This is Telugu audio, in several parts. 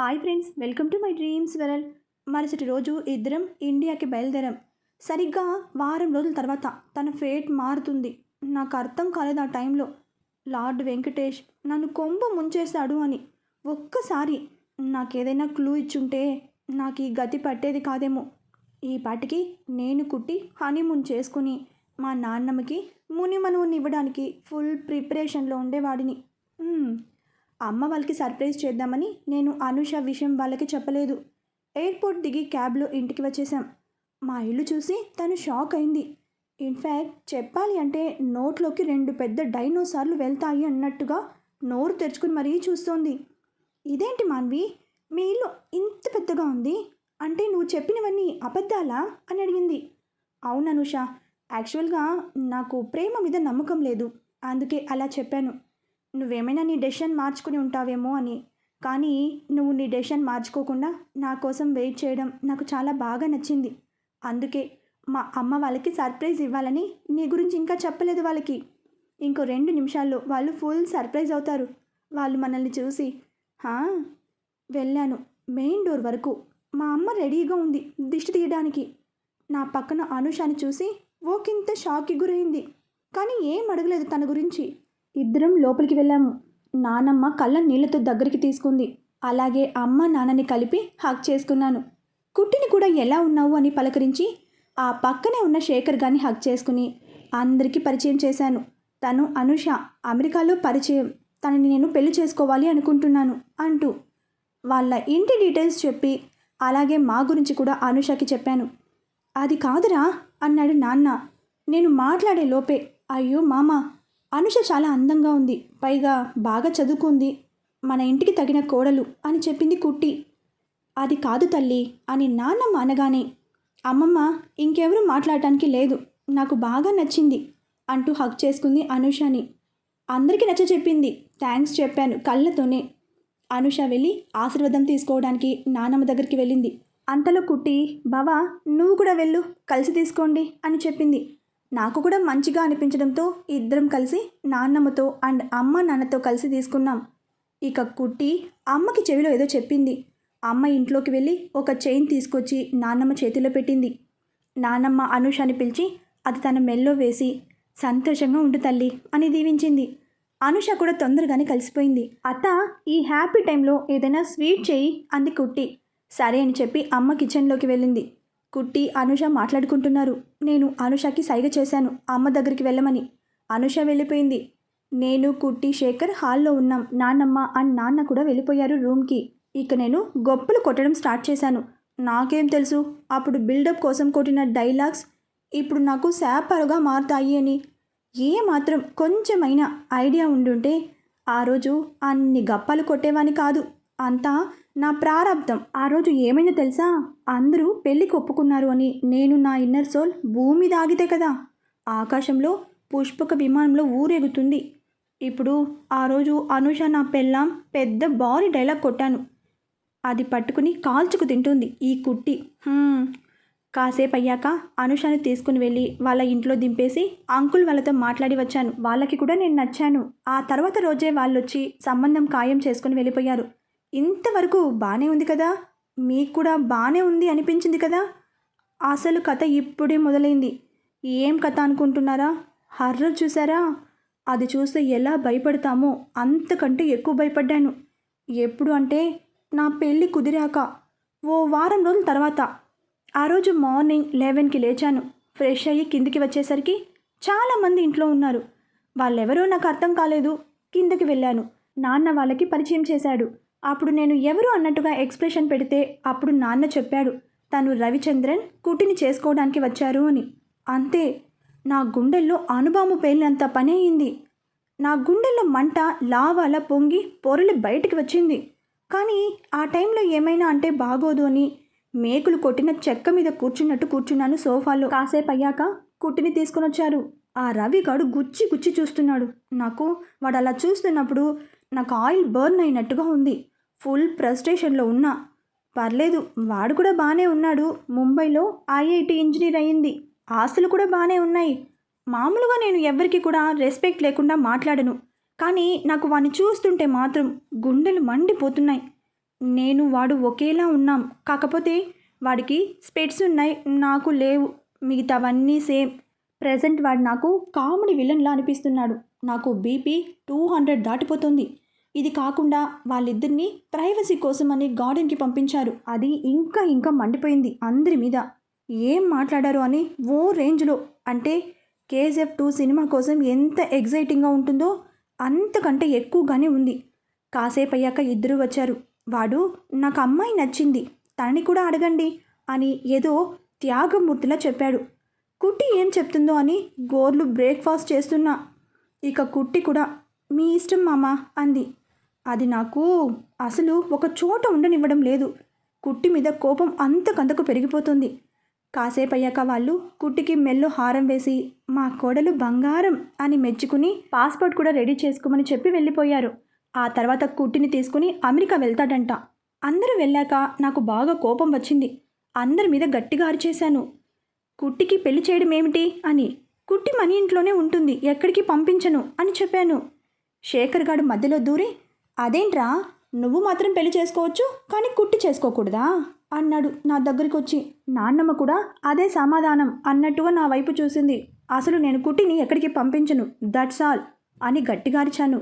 Hi friends, welcome to my dreams world. మరుసటి రోజు ఇద్దరం ఇండియాకి బయలుదేరాం. సరిగ్గా వారం రోజుల తర్వాత తన ఫేట్ మారుతుంది. నాకు అర్థం కాలేదు ఆ టైంలో. లార్డ్ వెంకటేష్ నన్ను కొంబు ముంచేశాడు అని. ఒక్కసారి నాకేదైనా క్లూ ఇచ్చుంటే నాకు ఈ గతి పట్టేది కాదేమో. ఈ పాటికి నేను కుట్టి హనీమూన్ చేసుకుని మా నాన్నమ్మకి మునిమనువుని ఇవ్వడానికి ఫుల్ ప్రిపరేషన్లో ఉండేవాడిని. అమ్మ వాళ్ళకి సర్ప్రైజ్ చేద్దామని నేను అనుష విషయం వాళ్ళకి చెప్పలేదు. ఎయిర్పోర్ట్ దిగి క్యాబ్లో ఇంటికి వచ్చేసాం. మా ఇల్లు చూసి తను షాక్ అయింది. ఇన్ఫ్యాక్ట్ చెప్పాలి అంటే నోట్లోకి 2 పెద్ద డైనోసార్లు వెళ్తాయి అన్నట్టుగా నోరు తెరుచుకుని మరీ చూస్తోంది. ఇదేంటి మాన్వి, మీ ఇల్లు ఇంత పెద్దగా ఉంది అంటే నువ్వు చెప్పినవన్నీ అబద్ధాలా అని అడిగింది. అవును అనుష, యాక్చువల్గా నాకు ప్రేమ మీద నమ్మకం లేదు, అందుకే అలా చెప్పాను. నువ్వేమైనా నీ డెసిషన్ మార్చుకుని ఉంటావేమో అని. కానీ నువ్వు నీ డెసిషన్ మార్చుకోకుండా నా కోసం వెయిట్ చేయడం నాకు చాలా బాగా నచ్చింది. అందుకే మా అమ్మ వాళ్ళకి సర్ప్రైజ్ ఇవ్వాలని నీ గురించి ఇంకా చెప్పలేదు వాళ్ళకి. ఇంకో 2 నిమిషాల్లో వాళ్ళు ఫుల్ సర్ప్రైజ్ అవుతారు. వాళ్ళు మనల్ని చూసి హా వెళ్ళాను మెయిన్ డోర్ వరకు. మా అమ్మ రెడీగా ఉంది దిష్టి తీయడానికి. నా పక్కన అనుషాని చూసి ఓకింత షాక్కి గురైంది, కానీ ఏం అడగలేదు తన గురించి. ఇద్దరం లోపలికి వెళ్ళాము. నానమ్మ కళ్ళ నీళ్లతో దగ్గరికి తీసుకుంది. అలాగే అమ్మ నాన్నని కలిపి హగ్ చేసుకున్నాను. కుట్టిని కూడా ఎలా ఉన్నావు అని పలకరించి ఆ పక్కనే ఉన్న శేఖర్ గారిని హగ్ చేసుకుని అందరికీ పరిచయం చేశాను. తను అనుష, అమెరికాలో పరిచయం, తనని నేను పెళ్లి చేసుకోవాలి అనుకుంటున్నాను అంటూ వాళ్ళ ఇంటి డీటెయిల్స్ చెప్పి అలాగే మా గురించి కూడా అనుషకి చెప్పాను. అది కాదురా అన్నాడు నాన్న. నేను మాట్లాడే లోపే అయ్యో మామ, అనుష చాలా అందంగా ఉంది, పైగా బాగా చదువుకుంది, మన ఇంటికి తగిన కోడలు అని చెప్పింది కుట్టి. అది కాదు తల్లి అని నాన్నమ్మ అనగానే అమ్మమ్మ ఇంకెవరూ మాట్లాడటానికి లేదు, నాకు బాగా నచ్చింది అంటూ హక్ చేసుకుంది అనుషని. అందరికీ నచ్చ చెప్పింది. థ్యాంక్స్ చెప్పాను కళ్ళతోనే. అనుష వెళ్ళి ఆశీర్వాదం తీసుకోవడానికి నాన్నమ్మ దగ్గరికి వెళ్ళింది. అంతలో కుట్టి బావా నువ్వు కూడా వెళ్ళు, కలిసి తీసుకోండి అని చెప్పింది. నాకు కూడా మంచిగా అనిపించడంతో ఇద్దరం కలిసి నాన్నమ్మతో అండ్ అమ్మ నాన్నతో కలిసి తీసుకున్నాం. ఇక కుట్టి అమ్మకి చెవిలో ఏదో చెప్పింది. అమ్మ ఇంట్లోకి వెళ్ళి ఒక చైన్ తీసుకొచ్చి నాన్నమ్మ చేతిలో పెట్టింది. నాన్నమ్మ అనుషాని పిలిచి అది తన మెల్లో వేసి సంతోషంగా ఉండు తల్లి అని దీవించింది. అనుష కూడా తొందరగానే కలిసిపోయింది. అత్త ఈ హ్యాపీ టైంలో ఏదైనా స్వీట్ చేయి అంది కుట్టి. సరే అని చెప్పి అమ్మ కిచెన్లోకి వెళ్ళింది. కుట్టి అనుష మాట్లాడుకుంటున్నారు. నేను అనుషకి సైగ చేశాను అమ్మ దగ్గరికి వెళ్ళమని. అనుష వెళ్ళిపోయింది. నేను కుట్టి శేఖర్ హాల్లో ఉన్నాం. నాన్నమ్మ అండ్ నాన్న కూడా వెళ్ళిపోయారు రూమ్కి. ఇక నేను గొప్పలు కొట్టడం స్టార్ట్ చేశాను. నాకేం తెలుసు అప్పుడు బిల్డప్ కోసం కొట్టిన డైలాగ్స్ ఇప్పుడు నాకు శాపరుగా మారుతాయి అని. ఏ మాత్రం కొంచెమైనా ఐడియా ఉండుంటే ఆ రోజు అన్ని గప్పాలు కొట్టేవాని కాదు. అంతా నా ప్రారంధం. ఆ రోజు ఏమైనా తెలుసా, అందరూ పెళ్ళికి ఒప్పుకున్నారు అని నేను నా ఇన్నర్ సోల్ భూమి దాగితే కదా ఆకాశంలో పుష్పక విమానంలో ఊరేగుతుంది. ఇప్పుడు ఆ రోజు అనుష నా పెళ్ళాం పెద్ద భారీ డైలాగ్ కొట్టాను. అది పట్టుకుని కాల్చుకు తింటుంది ఈ కుట్టి. కాసేపు అయ్యాక అనుషాని తీసుకుని వెళ్ళి వాళ్ళ ఇంట్లో దింపేసి అంకుల్ వాళ్ళతో మాట్లాడి వచ్చాను. వాళ్ళకి కూడా నేను నచ్చాను. ఆ తర్వాత రోజే వాళ్ళొచ్చి సంబంధం ఖాయం చేసుకుని వెళ్ళిపోయారు. ఇంతవరకు బాగానే ఉంది కదా, మీకు కూడా బాగానే ఉంది అనిపించింది కదా. అసలు కథ ఇప్పుడే మొదలైంది. ఏం కథ అనుకుంటున్నారా? హర్రర్ చూసారా? అది చూస్తే ఎలా భయపడతామో అంతకంటే ఎక్కువ భయపడ్డాను. ఎప్పుడు అంటే నా పెళ్ళి కుదిరాక ఓ వారం రోజుల తర్వాత. ఆ రోజు మార్నింగ్ 11కి లేచాను. ఫ్రెష్ అయ్యి కిందికి వచ్చేసరికి చాలామంది ఇంట్లో ఉన్నారు. వాళ్ళెవరో నాకు అర్థం కాలేదు. కిందకి వెళ్ళాను. నాన్న వాళ్ళకి పరిచయం చేశాడు. అప్పుడు నేను ఎవరు అన్నట్టుగా ఎక్స్ప్రెషన్ పెడితే అప్పుడు నాన్న చెప్పాడు తను రవిచంద్రన్ కుట్టిని చేసుకోవడానికి వచ్చారు అని. అంతే, నా గుండెల్లో అణుబాంబు పేలినంత పని అయింది. నా గుండెల్లో మంట లావాలా పొంగి పొరలి బయటికి వచ్చింది. కానీ ఆ టైంలో ఏమైనా అంటే బాగోదు అని మేకులు కొట్టిన చెక్క మీద కూర్చున్నట్టు కూర్చున్నాను సోఫాలో. కాసేపు అయ్యాక కుట్టిని తీసుకొని వచ్చారు. ఆ రవిగాడు గుచ్చి గుచ్చి చూస్తున్నాడు. నాకు వాడు అలా చూస్తున్నప్పుడు నాకు ఆయిల్ బర్న్ అయినట్టుగా ఉంది. ఫుల్ ఫ్రస్ట్రేషన్లో ఉన్నా. పర్లేదు, వాడు కూడా బాగానే ఉన్నాడు. ముంబైలో ఐఐటి ఇంజనీర్ అయ్యింది. ఆస్తులు కూడా బాగానే ఉన్నాయి. మామూలుగా నేను ఎవరికి కూడా రెస్పెక్ట్ లేకుండా మాట్లాడను. కానీ నాకు వాడిని చూస్తుంటే మాత్రం గుండెలు మండిపోతున్నాయి. నేను వాడు ఒకేలా ఉన్నాం. కాకపోతే వాడికి స్పెట్స్ ఉన్నాయి, నాకు లేవు. మిగతావన్నీ సేమ్. ప్రెజెంట్ వాడు నాకు కామెడీ విలన్లా అనిపిస్తున్నాడు. నాకు బీపీ 200 దాటిపోతుంది. ఇది కాకుండా వాళ్ళిద్దరినీ ప్రైవసీ కోసమని గార్డెన్కి పంపించారు. అది ఇంకా మండిపోయింది అందరి మీద. ఏం మాట్లాడారు అని ఓ రేంజ్లో. అంటే కేజీఎఫ్ 2 సినిమా కోసం ఎంత ఎగ్జైటింగ్గా ఉంటుందో అంతకంటే ఎక్కువగానే ఉంది. కాసేపు అయ్యాక ఇద్దరూ వచ్చారు. వాడు నాకు అమ్మాయి నచ్చింది, తనని కూడా అడగండి అని ఏదో త్యాగమూర్తిలా చెప్పాడు. కుట్టి ఏం చెప్తుందో అని గోర్లు బ్రేక్ఫాస్ట్ చేస్తున్నా. ఇక కుట్టి కూడా మీ ఇష్టం మామా అంది. అది నాకు అసలు ఒక చోట ఉండనివ్వడం లేదు. కుట్టి మీద కోపం అంతకంతకు పెరిగిపోతుంది. కాసేపు అయ్యాక వాళ్ళు కుట్టికి మెల్లో హారం వేసి మా కోడలు బంగారం అని మెచ్చుకుని పాస్పోర్ట్ కూడా రెడీ చేసుకోమని చెప్పి వెళ్ళిపోయారు. ఆ తర్వాత కుట్టిని తీసుకుని అమెరికా వెళ్తాడంట. అందరూ వెళ్ళాక నాకు బాగా కోపం వచ్చింది. అందరి మీద గట్టిగా అరిచేశాను. కుట్టికి పెళ్లి చేయడం ఏమిటి అని. కుట్టి మన ఇంట్లోనే ఉంటుంది, ఎక్కడికి పంపించను అని చెప్పాను. శేఖర్ గాడు మధ్యలో దూరి అదేంట్రా, నువ్వు మాత్రం పెళ్లి చేసుకోవచ్చు కానీ కుట్టి చేసుకోకూడదా అన్నాడు నా దగ్గరికి వచ్చి. నాన్నమ్మ కూడా అదే సమాధానం అన్నట్టుగా నా వైపు చూసింది. అసలు నేను కుట్టిని ఎక్కడికి పంపించను, దట్స్ ఆల్ అని గట్టిగా అరిచాను.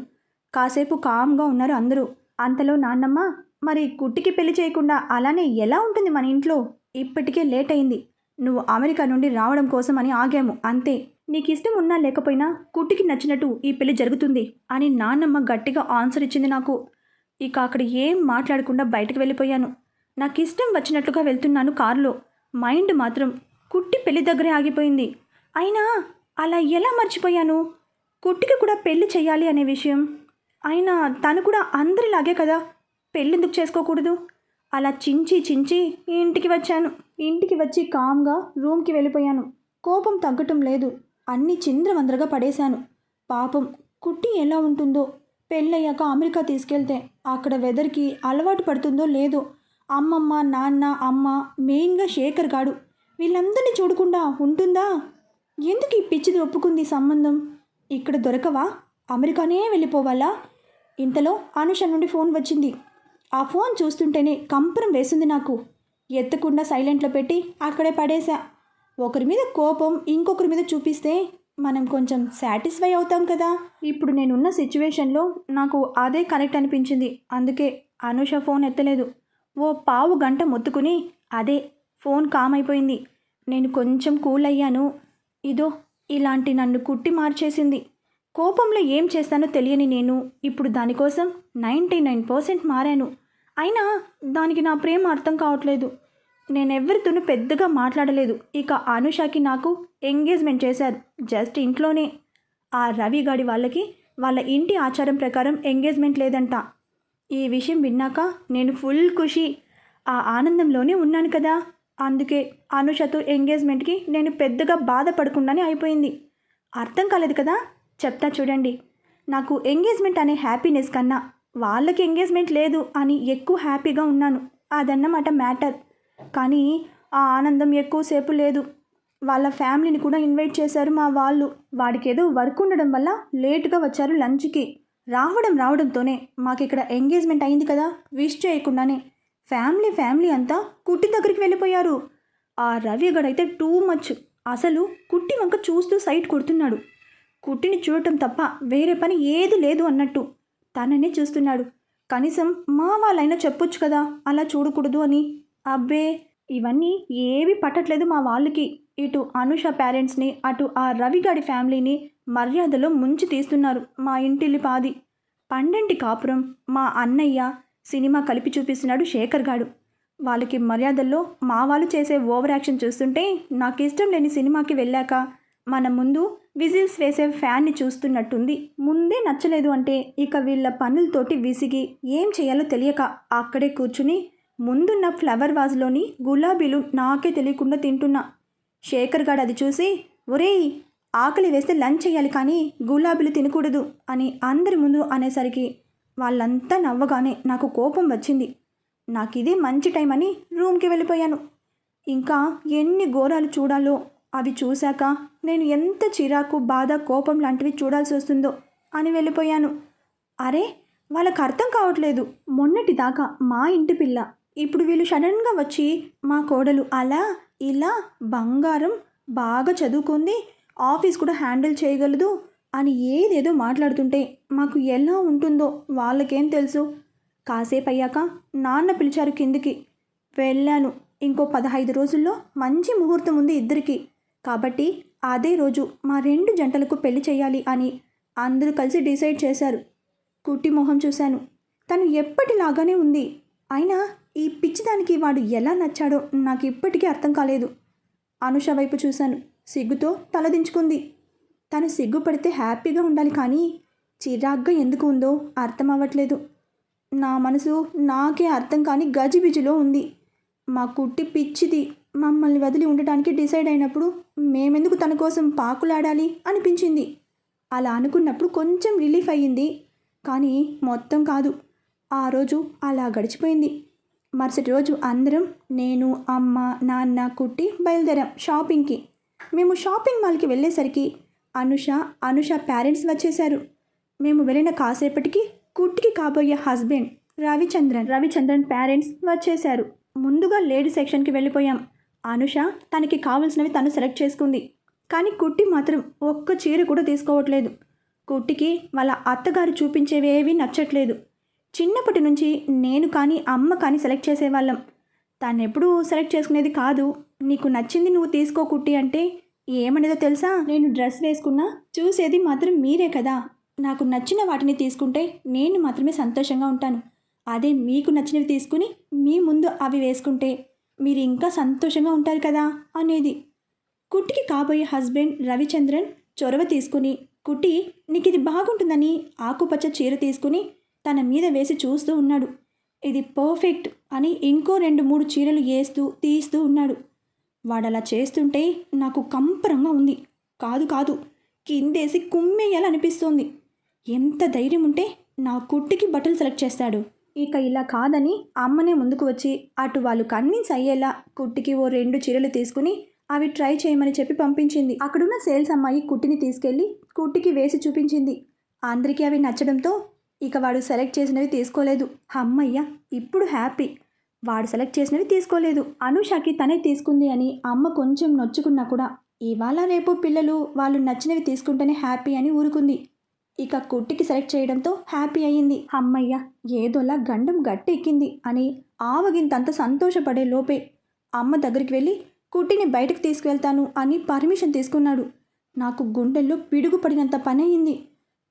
కాసేపు కామ్గా ఉన్నారు అందరూ. అంతలో నాన్నమ్మ, మరి కుట్టికి పెళ్లి చేయకుండా అలానే ఎలా ఉంటుంది మన ఇంట్లో? ఇప్పటికే లేట్ అయింది. నువ్వు అమెరికా నుండి రావడం కోసం అని ఆగాము అంతే. నీకు ఇష్టం ఉన్నా లేకపోయినా కుట్టికి నచ్చినట్టు ఈ పెళ్లి జరుగుతుంది అని నాన్నమ్మ గట్టిగా ఆన్సర్ ఇచ్చింది నాకు. ఇక అక్కడ ఏం మాట్లాడకుండా బయటకు వెళ్ళిపోయాను. నాకు ఇష్టం వచ్చినట్లుగా వెళ్తున్నాను కారులో. మైండ్ మాత్రం కుట్టి పెళ్లి దగ్గరే ఆగిపోయింది. అయినా అలా ఎలా మర్చిపోయాను కుట్టికి కూడా పెళ్లి చేయాలి అనే విషయం. అయినా తను కూడా అందరిలాగే కదా, పెళ్ళెందుకు చేసుకోకూడదు? అలా చించి ఇంటికి వచ్చాను. ఇంటికి వచ్చి కామ్గా రూమ్కి వెళ్ళిపోయాను. కోపం తగ్గటం లేదు. అన్నీ చింద్రవందరగా పడేశాను. పాపం కుట్టి ఎలా ఉంటుందో, పెళ్ళయ్యాక అమెరికా తీసుకెళ్తే అక్కడ వెదర్కి అలవాటు పడుతుందో లేదో. అమ్మమ్మ, నాన్న, అమ్మ, మెయిన్గా శేఖర్ గాడు వీళ్ళందరినీ చూడకుండా ఉంటుందా? ఎందుకు ఈ పిచ్చిది ఒప్పుకుంది సంబంధం? ఇక్కడ దొరకవా? అమెరికానే వెళ్ళిపోవాలా? ఇంతలో అనుష నుండి ఫోన్ వచ్చింది. ఆ ఫోన్ చూస్తుంటేనే కంపరం వేసింది నాకు. ఎత్తకుండా సైలెంట్లో పెట్టి అక్కడే పడేశా. ఒకరి మీద కోపం ఇంకొకరి మీద చూపిస్తే మనం కొంచెం సాటిస్ఫై అవుతాం కదా. ఇప్పుడు నేనున్న సిచ్యువేషన్లో నాకు అదే కరెక్ట్ అనిపించింది. అందుకే అనుష ఫోన్ ఎత్తలేదు. ఓ పావు గంట మొత్తుకుని అదే ఫోన్ కామ్ అయిపోయింది. నేను కొంచెం కూల్ అయ్యాను. ఇదో ఇలాంటి నన్ను కుట్టి మార్చేసింది. కోపంలో ఏం చేస్తానో తెలియని నేను ఇప్పుడు దానికోసం 99% మారాను. అయినా దానికి నా ప్రేమ అర్థం కావట్లేదు. నేనెవరితోనూ పెద్దగా మాట్లాడలేదు. ఇక అనుషకి నాకు ఎంగేజ్మెంట్ చేశారు, జస్ట్ ఇంట్లోనే. ఆ రవి గాడి వాళ్ళకి వాళ్ళ ఇంటి ఆచారం ప్రకారం ఎంగేజ్మెంట్ లేదంట. ఈ విషయం విన్నాక నేను ఫుల్ ఖుషి, ఆ ఆనందంలోనే ఉన్నాను కదా. అందుకే అనుషతో ఎంగేజ్మెంట్కి నేను పెద్దగా బాధపడకుండానే అయిపోయింది. అర్థం కాలేదు కదా, చెప్తా చూడండి. నాకు ఎంగేజ్మెంట్ అనే హ్యాపీనెస్ కన్నా వాళ్ళకి ఎంగేజ్మెంట్ లేదు అని ఎక్కువ హ్యాపీగా ఉన్నాను. అదన్నమాట మ్యాటర్. కానీ ఆ ఆనందం ఎక్కువసేపు లేదు. వాళ్ళ ఫ్యామిలీని కూడా ఇన్వైట్ చేశారు మా వాళ్ళు. వాడికి ఏదో వర్క్ ఉండడం వల్ల లేటుగా వచ్చారు లంచ్కి. రావడంతోనే మాకిక్కడ ఎంగేజ్మెంట్ అయింది కదా, విష్ చేయకుండానే ఫ్యామిలీ అంతా కుట్టి దగ్గరికి వెళ్ళిపోయారు. ఆ రవి గడైతే టూ మచ్. అసలు కుట్టి వంక చూస్తూ సైట్ కొడుతున్నాడు. కుట్టిని చూడటం తప్ప వేరే పని ఏది లేదు అన్నట్టు తననే చూస్తున్నాడు. కనీసం మా వాళ్ళైనా చెప్పొచ్చు కదా అలా చూడకూడదు అని. అబ్బే, ఇవన్నీ ఏవి పట్టట్లేదు మా వాళ్ళకి. ఇటు అనుష పేరెంట్స్ని, అటు ఆ రవిగాడి ఫ్యామిలీని మర్యాదలో ముంచి తీస్తున్నారు. మా ఇంటిల్లి పాది పండంటి కాపురం, మా అన్నయ్య, సినిమా కలిపి చూపిస్తున్నాడు శేఖర్ గాడు. వాళ్ళకి మర్యాదల్లో మా వాళ్ళు చేసే ఓవర్ యాక్షన్ చూస్తుంటే నాకు ఇష్టం లేని సినిమాకి వెళ్ళాక మన ముందు విజిల్స్ వేసే ఫ్యాన్ని చూస్తున్నట్టుంది. ముందే నచ్చలేదు అంటే ఇక వీళ్ళ పనులతోటి విసిగి ఏం చేయాలో తెలియక అక్కడే కూర్చుని ముందున్న ఫ్లవర్ వాజ్లోని గులాబీలు నాకే తెలియకుండా తింటున్నా. శేఖర్ గాడు అది చూసి, ఒరేయ్ ఆకలి వేస్తే లంచ్ చేయాలి కానీ గులాబీలు తినకూడదు అని అందరి ముందు అనేసరికి వాళ్ళంతా నవ్వగానే నాకు కోపం వచ్చింది. నాకు ఇదే మంచి టైం అని రూమ్కి వెళ్ళిపోయాను. ఇంకా ఎన్ని ఘోరాలు చూడాలో అవి చూశాక నేను ఎంత చిరాకు, బాధ, కోపం లాంటివి చూడాల్సి వస్తుందో అని వెళ్ళిపోయాను. అరే, వాళ్ళకి అర్థం కావట్లేదు. మొన్నటి దాకా మా ఇంటి పిల్ల, ఇప్పుడు వీళ్ళు సడన్గా వచ్చి మా కోడలు అలా ఇలా బంగారం, బాగా చదువుకుంది, ఆఫీస్ కూడా హ్యాండిల్ చేయగలదు అని ఏదేదో మాట్లాడుతుంటే మాకు ఎలా ఉంటుందో వాళ్ళకేం తెలుసు. కాసేపు అయ్యాక నాన్న పిలిచారు కిందికి. వెళ్ళాను. ఇంకో 15 రోజుల్లో మంచి ముహూర్తం ఉంది ఇద్దరికి. కాబట్టి అదే రోజు మా 2 జంటలకు పెళ్లి చేయాలి అని అందరూ కలిసి డిసైడ్ చేశారు. కుట్టి మొహం చూశాను. తను ఎప్పటిలాగానే ఉంది. అయినా ఈ పిచ్చిదానికి వాడు ఎలా నచ్చాడో నాకు ఇప్పటికీ అర్థం కాలేదు. అనుష వైపు చూశాను. సిగ్గుతో తలదించుకుంది. తను సిగ్గుపడితే హ్యాపీగా ఉండాలి కానీ చిరాగ్గా ఎందుకు ఉందో అర్థం అవ్వట్లేదు. నా మనసు నాకే అర్థం కాని గజిబిజిలో ఉంది. మా కుట్టి పిచ్చిది. మమ్మల్ని వదిలి ఉండటానికి డిసైడ్ అయినప్పుడు మేమెందుకు తన కోసం పాకులాడాలి అనిపించింది. అలా అనుకున్నప్పుడు కొంచెం రిలీఫ్ అయ్యింది. కానీ మొత్తం కాదు. ఆ రోజు అలా గడిచిపోయింది. మరుసటి రోజు అందరం, నేను, అమ్మ, నాన్న, కుట్టి బయలుదేరాం షాపింగ్కి. మేము షాపింగ్ మాల్కి వెళ్ళేసరికి అనుష పేరెంట్స్ వచ్చేశారు. మేము వెళ్ళిన కాసేపటికి కుట్టికి కాబోయే హస్బెండ్ రవిచంద్రన్ పేరెంట్స్ వచ్చేశారు. ముందుగా లేడీ సెక్షన్కి వెళ్ళిపోయాం. అనుష తనకి కావాల్సినవి తను సెలెక్ట్ చేసుకుంది. కానీ కుట్టి మాత్రం ఒక్క చీర కూడా తీసుకోవట్లేదు. కుట్టికి వాళ్ళ అత్తగారు చూపించేవేవీ నచ్చట్లేదు. చిన్నప్పటి నుంచి నేను కానీ అమ్మ కానీ సెలెక్ట్ చేసేవాళ్ళం. తనెప్పుడూ సెలెక్ట్ చేసుకునేది కాదు. నీకు నచ్చింది నువ్వు తీసుకో కుట్టి అంటే ఏమనేదో తెలుసా? నేను డ్రెస్ వేసుకున్నా చూసేది మాత్రం మీరే కదా. నాకు నచ్చిన వాటిని తీసుకుంటే నేను మాత్రమే సంతోషంగా ఉంటాను. అదే మీకు నచ్చినవి తీసుకుని మీ ముందు అవి వేసుకుంటే మీరు ఇంకా సంతోషంగా ఉంటారు కదా అనేది. కుట్టికి కాబోయే హస్బెండ్ రవిచంద్రన్ చొరవ తీసుకుని, కుట్టి నీకు ఇది బాగుంటుందని ఆకుపచ్చ చీర తీసుకుని తన మీద వేసి చూస్తూ ఉన్నాడు. ఇది పర్ఫెక్ట్ అని ఇంకో 2-3 చీరలు వేస్తూ తీస్తూ ఉన్నాడు. వాడలా చేస్తుంటే నాకు కంపరంగా ఉంది. కాదు కిందేసి కుమ్మేయాలనిపిస్తోంది. ఎంత ధైర్యం ఉంటే నా కుట్టికి బట్టలు సెలెక్ట్ చేస్తాడు. ఇక ఇలా కాదని అమ్మనే ముందుకు వచ్చి అటు వాళ్ళు కన్విన్స్ అయ్యేలా కుట్టికి ఓ 2 చీరలు తీసుకుని అవి ట్రై చేయమని చెప్పి పంపించింది. అక్కడున్న సేల్స్ అమ్మాయి కుట్టిని తీసుకెళ్ళి కుట్టికి వేసి చూపించింది. అందరికీ అవి నచ్చడంతో ఇక వాడు సెలెక్ట్ చేసినవి తీసుకోలేదు. అమ్మయ్య, ఇప్పుడు హ్యాపీ. వాడు సెలెక్ట్ చేసినవి తీసుకోలేదు. అనుషకి తనే తీసుకుంది అని అమ్మ కొంచెం నొచ్చుకున్నా కూడా ఇవాళ రేపు పిల్లలు వాళ్ళు నచ్చినవి తీసుకుంటేనే హ్యాపీ అని ఊరుకుంది. ఇక కుట్టికి సెలెక్ట్ చేయడంతో హ్యాపీ అయ్యింది. అమ్మయ్య, ఏదోలా గండం గట్టి ఎక్కింది అని ఆవగింతంత సంతోషపడే లోపే అమ్మ దగ్గరికి వెళ్ళి కుట్టిని బయటకు తీసుకువెళ్తాను అని పర్మిషన్ తీసుకున్నాడు. నాకు గుండెల్లో పిడుగు పడినంత పని అయింది.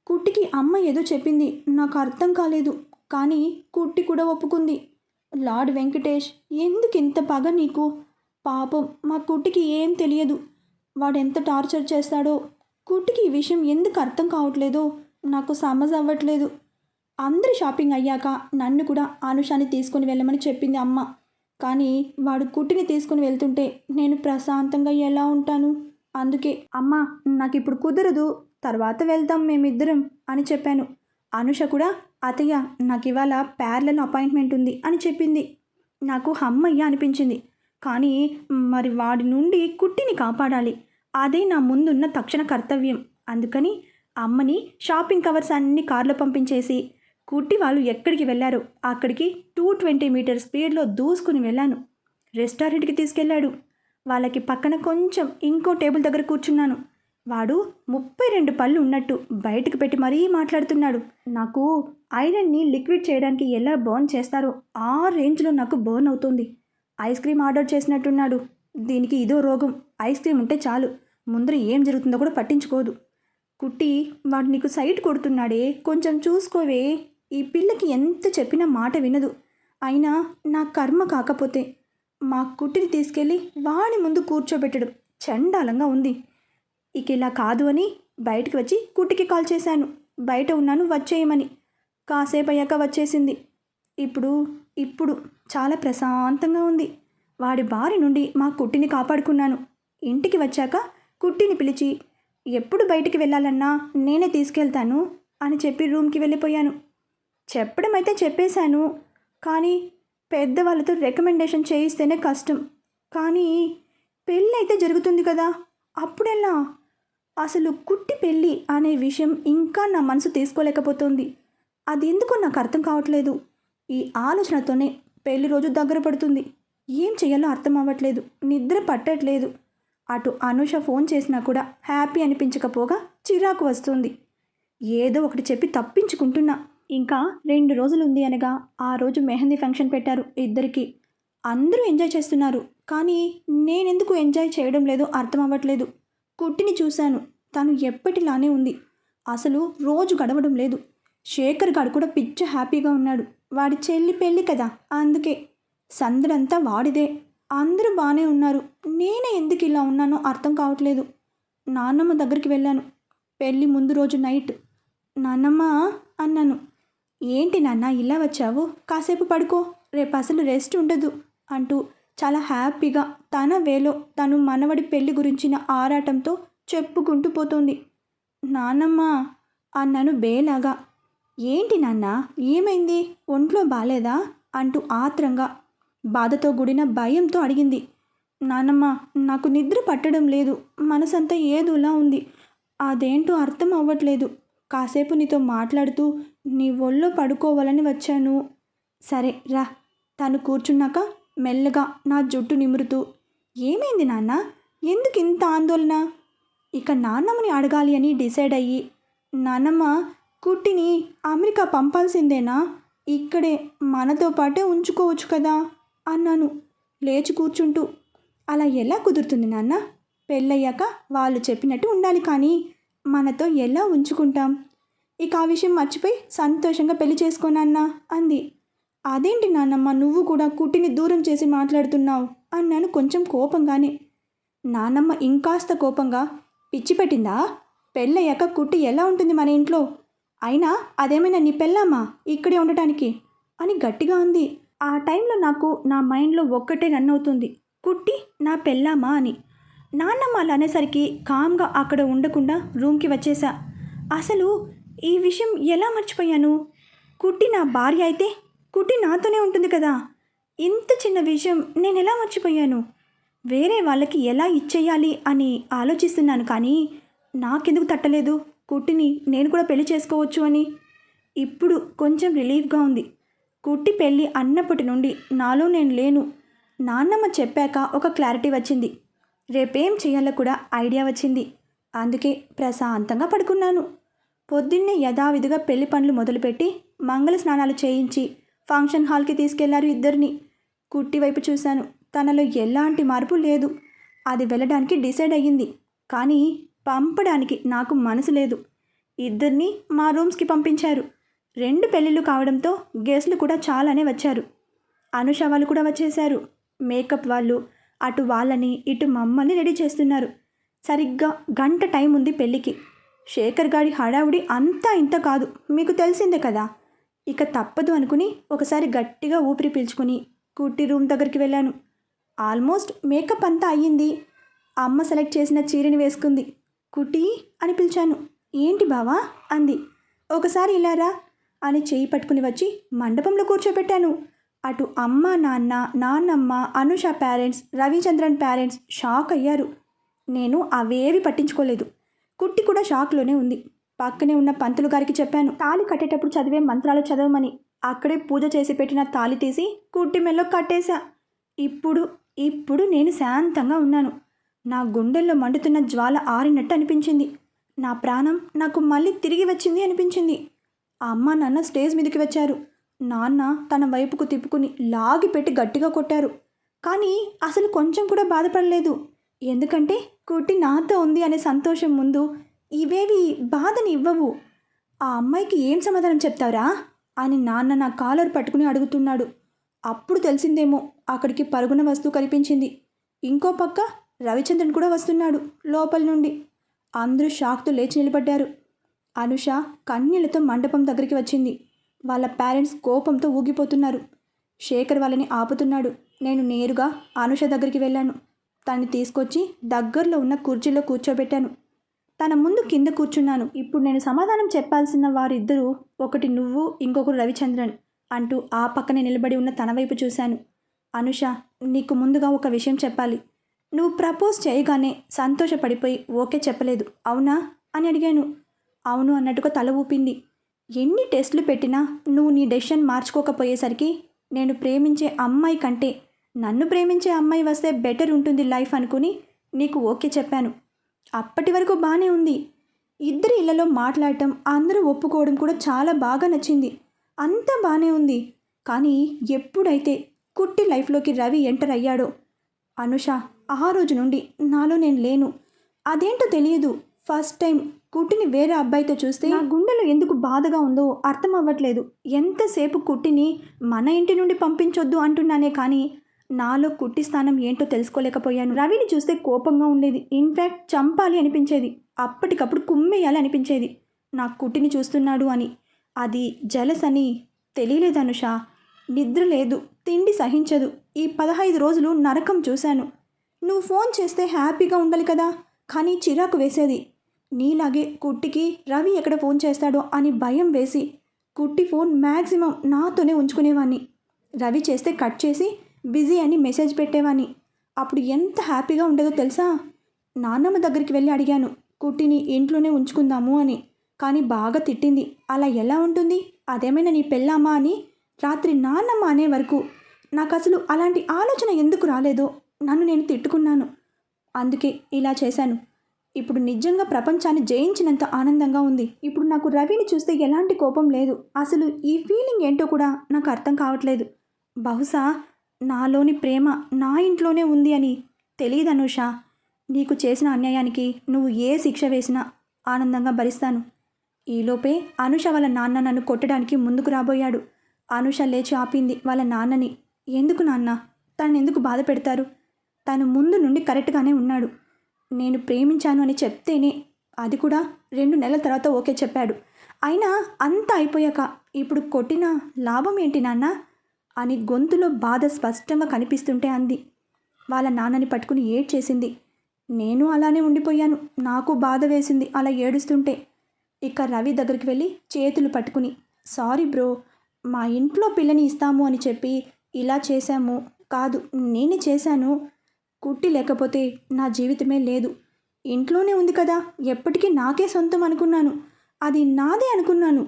కుట్టికి అమ్మ ఏదో చెప్పింది, నాకు అర్థం కాలేదు. కానీ కుట్టి కూడా ఒప్పుకుంది. లార్డ్ వెంకటేష్, ఎందుకు ఇంత పగ నీకు? పాపం మా కుట్టికి ఏం తెలియదు. వాడెంత టార్చర్ చేస్తాడో. కుట్టికి ఈ విషయం ఎందుకు అర్థం కావట్లేదో నాకు సమజ్ అవ్వట్లేదు. అందరి షాపింగ్ అయ్యాక నన్ను కూడా అనుషాని తీసుకుని వెళ్ళమని చెప్పింది అమ్మ. కానీ వాడు కుట్టిని తీసుకుని వెళ్తుంటే నేను ప్రశాంతంగా ఎలా ఉంటాను? అందుకే అమ్మ, నాకు ఇప్పుడు కుదరదు, తర్వాత వెళ్తాం మేమిద్దరం అని చెప్పాను. అనుష కూడా అత్తయ్య, నాకు ఇవాళ ప్యారలల్ అపాయింట్మెంట్ ఉంది అని చెప్పింది. నాకు అమ్మయ్య అనిపించింది. కానీ మరి వాడి నుండి కుట్టిని కాపాడాలి. అదే నా ముందున్న తక్షణ కర్తవ్యం. అందుకని అమ్మని షాపింగ్ కవర్స్ అన్నీ కార్లో పంపించేసి కుట్టి వాళ్ళు ఎక్కడికి వెళ్ళారో అక్కడికి 220 మీటర్ స్పీడ్లో దూసుకుని వెళ్ళాను. రెస్టారెంట్కి తీసుకెళ్ళాడు. వాళ్ళకి పక్కన కొంచెం ఇంకో టేబుల్ దగ్గర కూర్చున్నాను. వాడు 32 పళ్ళు ఉన్నట్టు బయటకు పెట్టి మరీ మాట్లాడుతున్నాడు. నాకు ఐరన్ని లిక్విడ్ చేయడానికి ఎలా బర్న్ చేస్తారో ఆ రేంజ్లో నాకు బర్న్ అవుతుంది. ఐస్ క్రీమ్ ఆర్డర్ చేసినట్టున్నాడు. దీనికి ఇదో రోగం. ఐస్ క్రీమ్ ఉంటే చాలు, ముందర ఏం జరుగుతుందో కూడా పట్టించుకోదు. కుట్టి, వాడు నీకు సైట్ కొడుతున్నాడే, కొంచెం చూసుకోవే. ఈ పిల్లకి ఎంత చెప్పినా మాట వినదు. అయినా నా కర్మ కాకపోతే మా కుట్టిని తీసుకెళ్ళి వాడి ముందు కూర్చోబెట్టడం చండాలంగా ఉంది. ఇక ఇలా కాదు అని బయటికి వచ్చి కుట్టికి కాల్ చేశాను. బయట ఉన్నాను వచ్చేయమని. కాసేపు అయ్యాక వచ్చేసింది. ఇప్పుడు చాలా ప్రశాంతంగా ఉంది. వాడి బారి నుండి మా కుట్టిని కాపాడుకున్నాను. ఇంటికి వచ్చాక కుట్టిని పిలిచి ఎప్పుడు బయటికి వెళ్ళాలన్నా నేనే తీసుకెళ్తాను అని చెప్పి రూమ్కి వెళ్ళిపోయాను. చెప్పడం అయితే చెప్పేశాను, కానీ పెద్దవాళ్ళతో రికమెండేషన్ చేయిస్తేనే కష్టం. కానీ పెళ్ళి అయితే జరుగుతుంది కదా, అప్పుడెలా? అసలు కుట్టి పెళ్ళి అనే విషయం ఇంకా నా మనసు తీసుకోలేకపోతుంది. అది ఎందుకో నాకు అర్థం కావట్లేదు. ఈ ఆలోచనతోనే పెళ్లి రోజు దగ్గర పడుతుంది. ఏం చేయాలో అర్థం అవ్వట్లేదు. నిద్ర పట్టట్లేదు. అటు అనూష ఫోన్ చేసినా కూడా హ్యాపీ అనిపించకపోగా చిరాకు వస్తుంది. ఏదో ఒకటి చెప్పి తప్పించుకుంటున్నా. ఇంకా 2 రోజులుంది అనగా ఆ రోజు మెహందీ ఫంక్షన్ పెట్టారు ఇద్దరికి. అందరూ ఎంజాయ్ చేస్తున్నారు. కానీ నేనెందుకు ఎంజాయ్ చేయడం లేదో అర్థం అవ్వట్లేదు. కుట్టిని చూశాను. తను ఎప్పటిలానే ఉంది. అసలు రోజు గడవడం లేదు. శేఖర్ గాడు కూడా పిచ్చ హ్యాపీగా ఉన్నాడు. వాడి చెల్లి పెళ్ళి కదా, అందుకే. సందడంతా వాడిదే. అందరూ బాగానే ఉన్నారు. నేనే ఎందుకు ఇలా ఉన్నానో అర్థం కావట్లేదు. నాన్నమ్మ దగ్గరికి వెళ్ళాను. పెళ్ళి ముందు రోజు నైట్. నాన్నమ్మ అన్నాను. ఏంటి నాన్న ఇలా వచ్చావు? కాసేపు పడుకో, రేపు అసలు రెస్ట్ ఉండదు అంటూ చాలా హ్యాపీగా తన వేలో తను మనవడి పెళ్లి గురించిన ఆరాటంతో చెప్పుకుంటూ పోతోంది. నాన్నమ్మ అన్నాను బేలాగా. ఏంటి నాన్న, ఏమైంది? ఒంట్లో బాలేదా అంటూ ఆత్రంగా బాధతో కూడిన భయంతో అడిగింది. నాన్నమ్మ, నాకు నిద్ర పట్టడం లేదు. మనసంతా ఏదోలా ఉంది. అదేంటో అర్థం అవ్వట్లేదు. కాసేపు నీతో మాట్లాడుతూ నీ ఒళ్ళో పడుకోవాలని వచ్చాను. సరే రా. తను కూర్చున్నాక మెల్లగా నా జుట్టు నిమురుతూ, ఏమైంది నాన్న, ఎందుకు ఇంత ఆందోళన? ఇక నాన్నమ్మని అడగాలి అని డిసైడ్ అయ్యి, నాన్నమ్మ, కుట్టిని అమెరికా పంపాల్సిందేనా? ఇక్కడే మనతో పాటే ఉంచుకోవచ్చు కదా అన్నాను లేచి కూర్చుంటూ. అలా ఎలా కుదురుతుంది నాన్న? పెళ్ళయ్యాక వాళ్ళు చెప్పినట్టు ఉండాలి, కానీ మనతో ఎలా ఉంచుకుంటాం? ఇక ఆ విషయం మర్చిపోయి సంతోషంగా పెళ్లి చేసుకోనన్నా అంది. అదేంటి నాన్నమ్మ, నువ్వు కూడా కుట్టిని దూరం చేసి మాట్లాడుతున్నావు అన్నాను కొంచెం కోపంగానే. నాన్నమ్మ ఇంకాస్త కోపంగా, పిచ్చి పెట్టిందా? పెళ్ళయ్యాక కుట్టి ఎలా ఉంటుంది మన ఇంట్లో? అయినా అదేమైనా నీ పెళ్ళామా ఇక్కడే ఉండటానికి అని గట్టిగా ఉంది. ఆ టైంలో నాకు నా మైండ్లో ఒక్కటే రన్ అవుతుంది, కుట్టి నా పెళ్ళామా అని. నాన్నమ్మ అలా అనేసరికి కామ్గా అక్కడ ఉండకుండా రూమ్కి వచ్చేసా. అసలు ఈ విషయం ఎలా మర్చిపోయాను? కుట్టి నా భార్య అయితే కుట్టి నాతోనే ఉంటుంది కదా. ఇంత చిన్న విషయం నేను ఎలా మర్చిపోయాను? వేరే వాళ్ళకి ఎలా ఇచ్చేయాలి అని ఆలోచిస్తున్నాను, కానీ నాకెందుకు తట్టలేదు కుట్టిని నేను కూడా పెళ్లి చేసుకోవచ్చు అని. ఇప్పుడు కొంచెం రిలీఫ్గా ఉంది. కుట్టి పెళ్ళి అన్నప్పటి నుండి నాలో నేను లేను. నాన్నమ్మ చెప్పాక ఒక క్లారిటీ వచ్చింది. రేపేం చేయాలో కూడా ఐడియా వచ్చింది. అందుకే ప్రశాంతంగా పడుకున్నాను. పొద్దున్నే యథావిధిగా పెళ్లి పనులు మొదలుపెట్టి మంగళ స్నానాలు చేయించి ఫంక్షన్ హాల్కి తీసుకెళ్లారు ఇద్దరిని. కుట్టి వైపు చూశాను. తనలో ఎలాంటి మార్పు లేదు. అది వెళ్ళడానికి డిసైడ్ అయ్యింది, కానీ పంపడానికి నాకు మనసు లేదు. ఇద్దరిని మా రూమ్స్కి పంపించారు. 2 పెళ్ళిళ్ళు కావడంతో గెస్ట్లు కూడా చాలానే వచ్చారు. అనుష వాళ్ళు కూడా వచ్చేశారు. మేకప్ వాళ్ళు అటు వాళ్ళని ఇటు మమ్మల్ని రెడీ చేస్తున్నారు. సరిగ్గా గంట టైం ఉంది పెళ్ళికి. శేఖర్ గాడి హడావుడి అంతా ఇంత కాదు, మీకు తెలిసిందే కదా. ఇక తప్పదు అనుకుని ఒకసారి గట్టిగా ఊపిరి పీల్చుకుని కుట్టి రూమ్ దగ్గరికి వెళ్ళాను. ఆల్మోస్ట్ మేకప్ అంతా అయ్యింది. అమ్మ సెలెక్ట్ చేసిన చీరని వేసుకుంది. కుట్టి అని పిలిచాను. ఏంటి బావా అంది. ఒకసారి ఇలారా అని చేయి పట్టుకుని వచ్చి మండపంలో కూర్చోబెట్టాను. అటు అమ్మ, నాన్న, నాన్నమ్మ, Anusha parents, Ravichandran parents shock అయ్యారు. నేను అవేవి పట్టించుకోలేదు. కుట్టి కూడా షాక్లోనే ఉంది. పక్కనే ఉన్న పంతులు గారికి చెప్పాను, తాళి కట్టేటప్పుడు చదివే మంత్రాలు చదవమని. అక్కడే పూజ చేసి పెట్టిన తాళి తీసి కుట్టి మెల్లో కట్టేశా. ఇప్పుడు నేను శాంతంగా ఉన్నాను. నా గుండెల్లో మండుతున్న జ్వాల ఆరినట్టు అనిపించింది. నా ప్రాణం నాకు మళ్ళీ తిరిగి వచ్చింది అనిపించింది. అమ్మ నాన్న స్టేజ్ మీదకి వచ్చారు. నాన్న తన వైపుకు తిప్పుకుని లాగి పెట్టి గట్టిగా కొట్టారు. కానీ అసలు కొంచెం కూడా బాధపడలేదు. ఎందుకంటే కుట్టి నాతో ఉంది అనే సంతోషం ముందు ఇవేవి బాధని ఇవ్వవు. ఆ అమ్మాయికి ఏం సమాధానం చెప్తావురా అని నాన్న నా కాలర్ పట్టుకుని అడుగుతున్నాడు. అప్పుడు తెలిసిందేమో అక్కడికి పరుగున వస్తూ కనిపించింది. ఇంకో పక్క రవిచంద్రన్ కూడా వస్తున్నాడు లోపల నుండి. అందరూ షాక్తో లేచి నిలబడ్డారు. అనుష కన్నీళ్లతో మండపం దగ్గరికి వచ్చింది. వాళ్ళ పేరెంట్స్ కోపంతో ఊగిపోతున్నారు. శేఖర్ వాళ్ళని ఆపుతున్నాడు. నేను నేరుగా అనుష దగ్గరికి వెళ్ళాను. తనని తీసుకొచ్చి దగ్గరలో ఉన్న కుర్చీలో కూర్చోబెట్టాను. తన ముందు కింద కూర్చున్నాను. ఇప్పుడు నేను సమాధానం చెప్పాల్సిన వారిద్దరూ, ఒకటి నువ్వు, ఇంకొకరు రవిచంద్రన్ అంటూ ఆ పక్కనే నిలబడి ఉన్న తన వైపు చూశాను. అనుష, నీకు ముందుగా ఒక విషయం చెప్పాలి. నువ్వు ప్రపోజ్ చేయగానే సంతోషపడిపోయి ఓకే చెప్పలేదు, అవునా అని అడిగాను. అవును అన్నట్టుగా తల ఊపింది. ఎన్ని టెస్టులు పెట్టినా నువ్వు నీ డెసిషన్ మార్చుకోకపోయేసరికి నేను ప్రేమించే అమ్మాయి కంటే నన్ను ప్రేమించే అమ్మాయి వస్తే బెటర్ ఉంటుంది లైఫ్ అనుకుని నీకు ఓకే చెప్పాను. అప్పటి వరకు బాగానే ఉంది. ఇద్దరి ఇళ్లలో మాట్లాడటం, అందరూ ఒప్పుకోవడం కూడా చాలా బాగా నచ్చింది. అంతా బాగానే ఉంది. కానీ ఎప్పుడైతే కుట్టి లైఫ్లోకి రవి ఎంటర్ అయ్యాడో అనుష, ఆ రోజు నుండి నాలో నేను లేను. అదేంటో తెలియదు. ఫస్ట్ టైం కుట్టిని వేరే అబ్బాయితో చూస్తే నా గుండెలో ఎందుకు బాధగా ఉందో అర్థం అవ్వట్లేదు. ఎంతసేపు కుట్టిని మన ఇంటి నుండి పంపించొద్దు అంటున్నానే కానీ నాలో కుట్టి స్థానం ఏంటో తెలుసుకోలేకపోయాను. రవిని చూస్తే కోపంగా ఉండేది. ఇన్ఫ్యాక్ట్ చంపాలి అనిపించేది. అప్పటికప్పుడు కుమ్మేయాలి అనిపించేది నాకు కుట్టిని చూస్తున్నాడు అని. అది జలస్ అని తెలియలేదు అనుష. నిద్ర లేదు, తిండి సహించదు. ఈ 15 రోజులు నరకం చూశాను. నువ్వు ఫోన్ చేస్తే హ్యాపీగా ఉండాలి కదా, కానీ చిరాకు వేసేది. నీలాగే కుట్టికి రవి ఎక్కడ ఫోన్ చేస్తాడో అని భయం వేసి కుట్టి ఫోన్ మ్యాక్సిమం నాతోనే ఉంచుకునేవాడిని. రవి చేస్తే కట్ చేసి బిజీ అని మెసేజ్ పెట్టేవాడిని. అప్పుడు ఎంత హ్యాపీగా ఉండేదో తెలుసా. నాన్నమ్మ దగ్గరికి వెళ్ళి అడిగాను కుట్టిని ఇంట్లోనే ఉంచుకుందాము అని. కానీ బాగా తిట్టింది. అలా ఎలా ఉంటుంది, అదేమైనా నీ పెళ్ళామా అని రాత్రి నాన్నమ్మ అనే వరకు నాకు అసలు అలాంటి ఆలోచన ఎందుకు రాలేదో నన్ను నేను తిట్టుకున్నాను. అందుకే ఇలా చేశాను. ఇప్పుడు నిజంగా ప్రపంచాన్ని జయించినంత ఆనందంగా ఉంది. ఇప్పుడు నాకు రవిని చూస్తే ఎలాంటి కోపం లేదు. అసలు ఈ ఫీలింగ్ ఏంటో కూడా నాకు అర్థం కావట్లేదు. బహుశా నాలోని ప్రేమ నా ఇంట్లోనే ఉంది అని తెలియదు అనుష. నీకు చేసిన అన్యాయానికి నువ్వు ఏ శిక్ష వేసినా ఆనందంగా భరిస్తాను. ఈలోపే అనుష వాళ్ళ నాన్న నన్ను కొట్టడానికి ముందుకు రాబోయాడు. అనుష లేచి ఆపింది వాళ్ళ నాన్నని. ఎందుకు నాన్న, తను ఎందుకు బాధ పెడతారు? తను ముందు నుండి కరెక్ట్గానే ఉన్నాడు. నేను ప్రేమించాను అని చెప్తేనే, అది కూడా 2 నెలల తర్వాత ఓకే చెప్పాడు. అయినా అంతా అయిపోయాక ఇప్పుడు కొట్టిన లాభం ఏంటి నాన్న అని గొంతులో బాధ స్పష్టంగా కనిపిస్తుంటే అంది. వాళ్ళ నాన్నని పట్టుకుని ఏడ్చేసింది. నేను అలానే ఉండిపోయాను. నాకు బాధ వేసింది అలా ఏడుస్తుంటే. ఇక రవి దగ్గరికి వెళ్ళి చేతులు పట్టుకుని, సారీ బ్రో, మా ఇంట్లో పిల్లని ఇస్తాము అని చెప్పి ఇలా చేశాము. కాదు, నేనే చేశాను. కుట్టి లేకపోతే నా జీవితమే లేదు. ఇంట్లోనే ఉంది కదా, ఎప్పటికీ నాకే సొంతం అనుకున్నాను. అది నాదే అనుకున్నాను.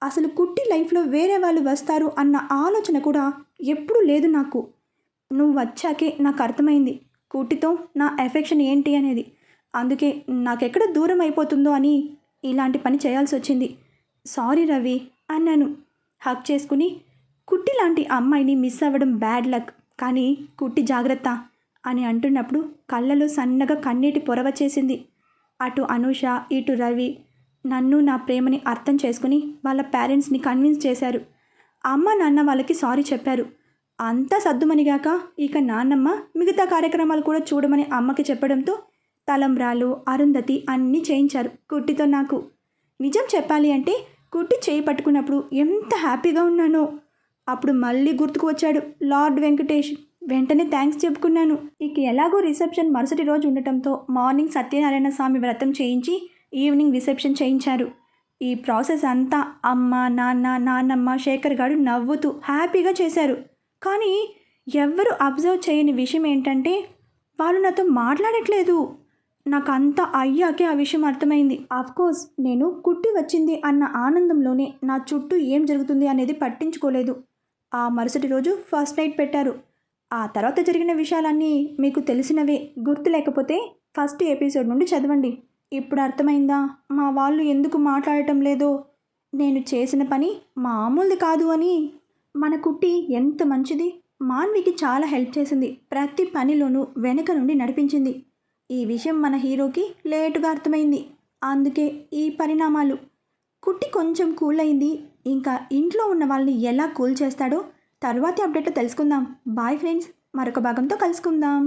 అసలు కుట్టి లైఫ్లో వేరే వాళ్ళు వస్తారు అన్న ఆలోచన కూడా ఎప్పుడూ లేదు నాకు. నువ్వు వచ్చాకే నాకు అర్థమైంది కుట్టితో నా ఎఫెక్షన్ ఏంటి అనేది. అందుకే నాకెక్కడ దూరం అయిపోతుందో అని ఇలాంటి పని చేయాల్సి వచ్చింది. సారీ రవి అన్నాను హక్ చేసుకుని. కుట్టి లాంటి అమ్మాయిని మిస్ అవ్వడం బ్యాడ్ లక్, కానీ కుట్టి జాగ్రత్త అని అంటున్నప్పుడు కళ్ళలో సన్నగా కన్నీటి పొర వచ్చేసింది. అటు అనుష ఇటు రవి నన్ను నా ప్రేమని అర్థం చేసుకుని వాళ్ళ పేరెంట్స్ని కన్విన్స్ చేశారు. అమ్మ నాన్న వాళ్ళకి సారీ చెప్పారు. అంతా సద్దుమనిగాక ఇక నాన్నమ్మ మిగతా కార్యక్రమాలు కూడా చూడమని అమ్మకి చెప్పడంతో తలంబ్రాలు, అరుంధతి అన్నీ చేయించారు కుట్టితో నాకు. నిజం చెప్పాలి అంటే కుట్టి చేయి పట్టుకున్నప్పుడు ఎంత హ్యాపీగా ఉన్నానో. అప్పుడు మళ్ళీ గుర్తుకు వచ్చాడు లార్డ్ వెంకటేష్. వెంటనే థ్యాంక్స్ చెప్పుకున్నాను. ఇక ఎలాగో రిసెప్షన్ మరుసటి రోజు ఉండటంతో మార్నింగ్ సత్యనారాయణ స్వామి వ్రతం చేయించి ఈవినింగ్ రిసెప్షన్ చేయించారు. ఈ ప్రాసెస్ అంతా అమ్మ, నాన్న, నాన్నమ్మ, శేఖర్ గారు నవ్వుతూ హ్యాపీగా చేశారు. కానీ ఎవ్వరూ అబ్జర్వ్ చేయని విషయం ఏంటంటే వాళ్ళు నాతో మాట్లాడట్లేదు. నాకు అంతా అయ్యాకే ఆ విషయం అర్థమైంది. ఆఫ్కోర్స్ నేను కుట్టి వచ్చింది అన్న ఆనందంలోనే నా చుట్టూ ఏం జరుగుతుంది అనేది పట్టించుకోలేదు. ఆ మరుసటి రోజు ఫస్ట్ నైట్ పెట్టారు. ఆ తర్వాత జరిగిన విషయాలన్నీ మీకు తెలిసినవే. గుర్తు లేకపోతే ఫస్ట్ ఎపిసోడ్ నుండి చదవండి. ఇప్పుడు అర్థమైందా మా వాళ్ళు ఎందుకు మాట్లాడటం లేదో? నేను చేసిన పని మామూలుది కాదు అని. మన కుట్టి ఎంత మంచిది. మాన్వికి చాలా హెల్ప్ చేసింది. ప్రతి పనిలోనూ వెనక నుండి నడిపించింది. ఈ విషయం మన హీరోకి లేటుగా అర్థమైంది. అందుకే ఈ పరిణామాలు. కుట్టి కొంచెం కూల్ అయింది. ఇంకా ఇంట్లో ఉన్న వాళ్ళని ఎలా కూల్ చేస్తాడో తర్వాతి అప్డేట్లో తెలుసుకుందాం. బాయ్ ఫ్రెండ్స్, మరొక భాగంతో కలుసుకుందాం.